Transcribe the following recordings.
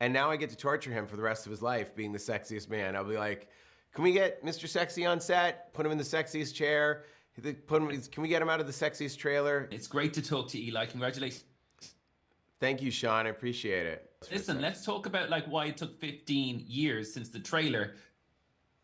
And now I get to torture him for the rest of his life being the sexiest man. I'll be like, can we get Mr. Sexy on set? Put him in the sexiest chair. Can we get him out of the sexiest trailer? It's great to talk to Eli. Congratulations. Thank you, Sean. I appreciate it. Listen, let's talk about like why it took 15 years since the trailer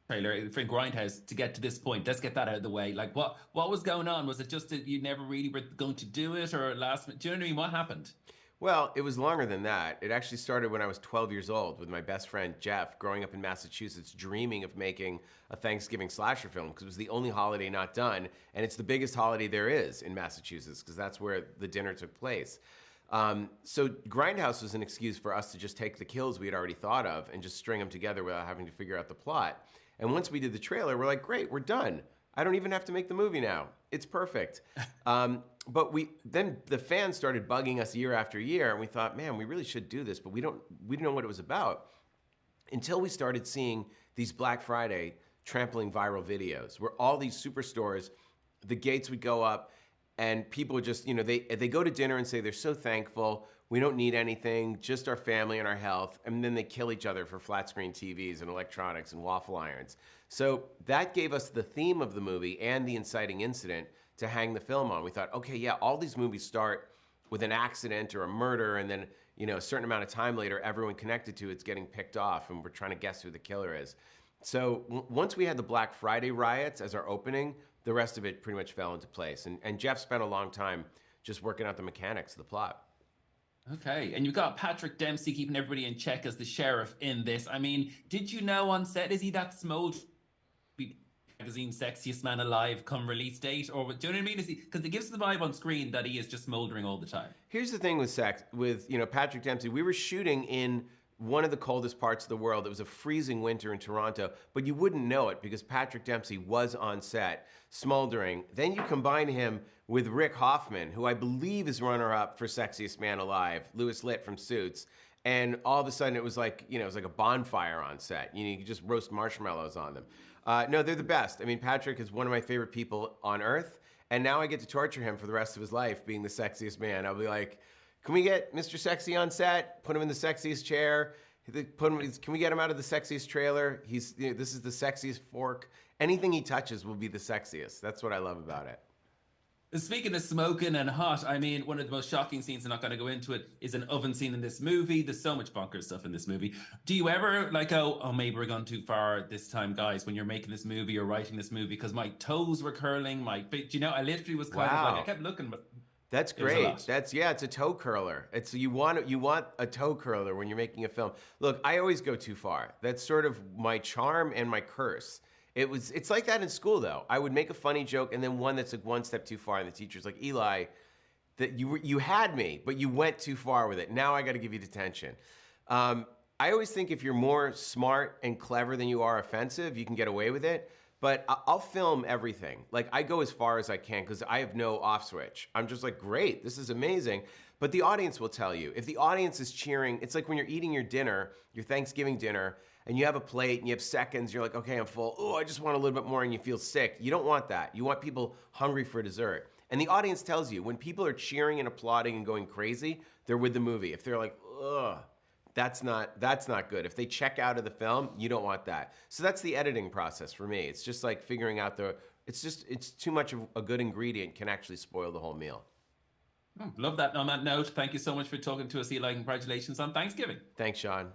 for Grindhouse to get to this point. Let's get that out of the way. Like what was going on? Was it just that you never really were going to do it or last minute? Do you know what I mean? What happened? Well, it was longer than that. It actually started when I was 12 years old with my best friend Jeff, growing up in Massachusetts, dreaming of making a Thanksgiving slasher film because it was the only holiday not done, and it's the biggest holiday there is in Massachusetts because that's where the dinner took place. So Grindhouse was an excuse for us to just take the kills we had already thought of and just string them together without having to figure out the plot. And once we did the trailer, we're like, great, we're done. I don't even have to make the movie now. It's perfect. But then the fans started bugging us year after year, and we thought, man, we really should do this, but we didn't know what it was about until we started seeing these Black Friday trampling viral videos where all these superstores, the gates would go up, and people would just, they go to dinner and say they're so thankful, we don't need anything, just our family and our health, and then they kill each other for flat screen TVs and electronics and waffle irons. So that gave us the theme of the movie and the inciting incident to hang the film on. We thought, okay, yeah, all these movies start with an accident or a murder, and then a certain amount of time later, everyone connected to it's getting picked off, and we're trying to guess who the killer is. So once we had the Black Friday riots as our opening, the rest of it pretty much fell into place. And Jeff spent a long time just working out the mechanics of the plot. Okay, and you've got Patrick Dempsey keeping everybody in check as the sheriff in this. I mean, did you know on set, is he that smoldering magazine sexiest man alive come release date? Or do you know what I mean? Is he, because it gives the vibe on screen that he is just smoldering all the time. Here's the thing with Patrick Dempsey. We were shooting in one of the coldest parts of the world. It was a freezing winter in Toronto, but you wouldn't know it because Patrick Dempsey was on set, smoldering. Then you combine him with Rick Hoffman, who I believe is runner-up for Sexiest Man Alive, Louis Litt from Suits, and all of a sudden it was like, it was like a bonfire on set. You could just roast marshmallows on them. No, they're the best. I mean, Patrick is one of my favorite people on earth, and now I get to torture him for the rest of his life being the sexiest man. I'll be like, can we get Mr. Sexy on set? Put him in the sexiest chair. Can we get him out of the sexiest trailer? This is the sexiest fork. Anything he touches will be the sexiest. That's what I love about it. Speaking of smoking and hot, I mean, one of the most shocking scenes, I'm not going to go into it, is an oven scene in this movie. There's so much bonkers stuff in this movie. Do you ever like go, oh, maybe we're gone too far this time, guys, when you're making this movie or writing this movie? Because my toes were curling, I literally was kind of like, I kept looking, but that's great. It's a toe curler. You want a toe curler when you're making a film. Look, I always go too far. That's sort of my charm and my curse. It's like that in school though. I would make a funny joke and then one that's like one step too far, and the teacher's like, Eli, that you had me, but you went too far with it. Now I got to give you detention. I always think if you're more smart and clever than you are offensive, you can get away with it. But I'll film everything. Like, I go as far as I can because I have no off switch. I'm just like, great, this is amazing. But the audience will tell you. If the audience is cheering, it's like when you're eating your dinner, your Thanksgiving dinner, and you have a plate and you have seconds, you're like, okay, I'm full. Oh, I just want a little bit more, and you feel sick. You don't want that. You want people hungry for dessert. And the audience tells you, when people are cheering and applauding and going crazy, they're with the movie. If they're like, ugh, that's not good. If they check out of the film, you don't want that. So that's the editing process for me. It's just like figuring out it's too much of a good ingredient can actually spoil the whole meal. Love that. On that note, thank you so much for talking to us, Eli. Congratulations on Thanksgiving. Thanks, Sean.